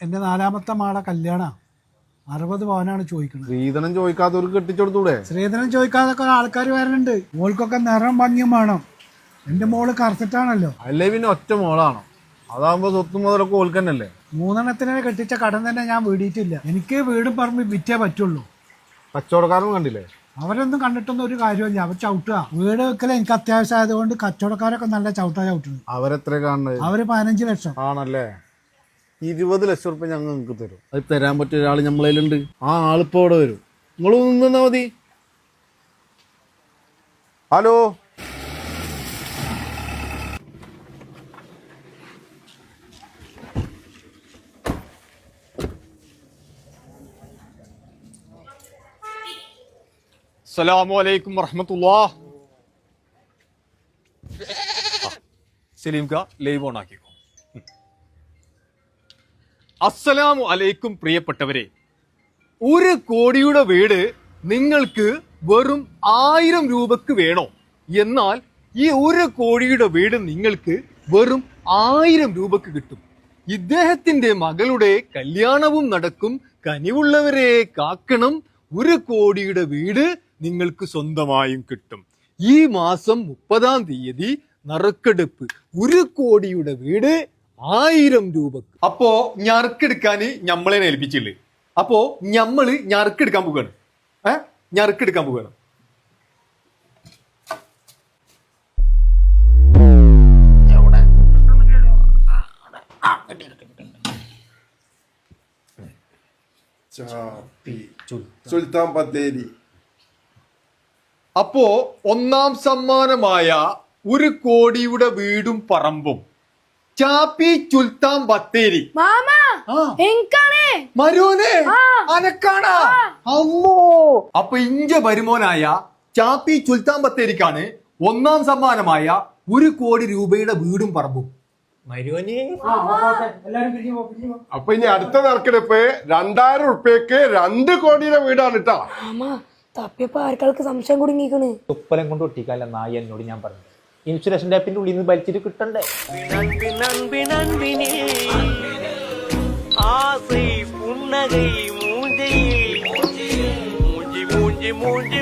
എൻ്റെ നാലാമത്തെ മാളെ കല്യാണ 60 പവനാണ് ചോദിക്കുന്നത്. ശ്രീധരൻ ചോദിക്കാത്തവർക്ക് കെട്ടിച്ചെടുത്തൂടെ? ശ്രീധരൻ ചോദിക്കാതൊക്കെ ആൾക്കാർ വരണുണ്ട്. മോൾക്കൊക്കെ നിറം ഭംഗിയും വേണം. എൻ്റെ മോള് കറുത്തിട്ടാണല്ലോ. അല്ലേ പിന്നെ ഒറ്റ മോളാണോ? അതാകുമ്പോ സ്വത്ത് മുതലൊക്കെ ഓൽക്കന്നല്ലേ. 3 എണ്ണത്തിനെ കെട്ടിച്ച കടം തന്നെ ഞാൻ വീടിയിട്ടില്ല. എനിക്ക് വീടും പറമ്പ് വിറ്റേ പറ്റുള്ളൂ. കച്ചവടക്കാരൻ കണ്ടില്ലേ? അവരൊന്നും കണ്ടിട്ടൊന്നും ഒരു കാര്യമില്ല. അവർ ചവിട്ടുക. വീട് വെക്കൽ എനിക്ക് അത്യാവശ്യം ആയതുകൊണ്ട് കച്ചവടക്കാരൊക്കെ നല്ല ചവിട്ടുന്നത്. അവരെത്ര കാണുന്നത്? അവര് 15 ലക്ഷം ആണല്ലേ. 20 ലക്ഷം റുപ്യ ഞങ്ങൾ നിങ്ങൾക്ക് തരും. അത് തരാൻ പറ്റിയ ഒരാൾ നമ്മളതിലുണ്ട്. ആ ആളിപ്പോ ഇവിടെ വരും. നിങ്ങൾ നിന്നാ മതി. ഹലോ, അസ്സലാമു അലൈക്കും വറഹ്മത്തുള്ളാഹ്. സലീം ക ലൈവ് ഓൺ ആക്കിക്കോ. അസ്സലാമു അലൈക്കും പ്രിയപ്പെട്ടവരെ, 1 കോടിയുടെ വീട് നിങ്ങൾക്ക് വെറും 1000 രൂപക്ക് വേണോ? എന്നാൽ ഈ 1 കോടിയുടെ വീട് നിങ്ങൾക്ക് വെറും 1000 രൂപക്ക് കിട്ടും. ഇദ്ദേഹത്തിന്റെ മകളുടെ കല്യാണവും നടക്കും. കനിവുള്ളവരെ കാക്കണം. 1 കോടിയുടെ വീട് നിങ്ങൾക്ക് സ്വന്തമായും കിട്ടും. ഈ മാസം 30-ാം തീയതി നറുക്കെടുപ്പ്. 1 കോടിയുടെ വീട് 1000 രൂപക്ക്. അപ്പോ ഞറുക്കെടുക്കാൻ ഞമ്മളെ ഏൽപ്പിച്ചില്ലേ? അപ്പോ ഞമ്മള് ഞറുക്കെടുക്കാൻ പോവുകയാണ്. ഞറുക്കെടുക്കാൻ പോവുകയാണ്. സുൽത്താൻ ബത്തേരി. അപ്പോ 1-ാം സമ്മാനമായ 1 കോടിയുടെ വീടും പറമ്പും ചാപ്പി സുൽത്താൻ ബത്തേരി. മരുവനെ അനക്കാണാ അമ്മോ. അപ്പൊ ഇഞ്ച വരുമോനായ ചാപ്പി സുൽത്താൻ ബത്തേരിക്കാണ് 1-ാം സമ്മാനമായ 1 കോടി രൂപയുടെ വീടും പറമ്പും. അപ്പൊ ഇനി അടുത്ത നറുക്കെടുപ്പ് 2000 റുപ്യക്ക് 2 കോടിയുടെ വീടാണ് കേട്ടാ. തപ്പിയപ്പോ ആർക്കാൾക്ക് സംശയം കുടുങ്ങിക്കണ്. തുപ്പലം കൊണ്ട് ഒട്ടിക്കാല്ല നായി എന്നോട് ഞാൻ പറഞ്ഞു. ഇൻഷുറൻസ് ടാപ്പിന്റെ ഉള്ളിൽ നിന്ന് വലിച്ചിട്ട് കിട്ടണ്ടേ? ஆசை புன்னகை மூஞ்சை மூஞ்சி மூஞ்சி மூஞ்சி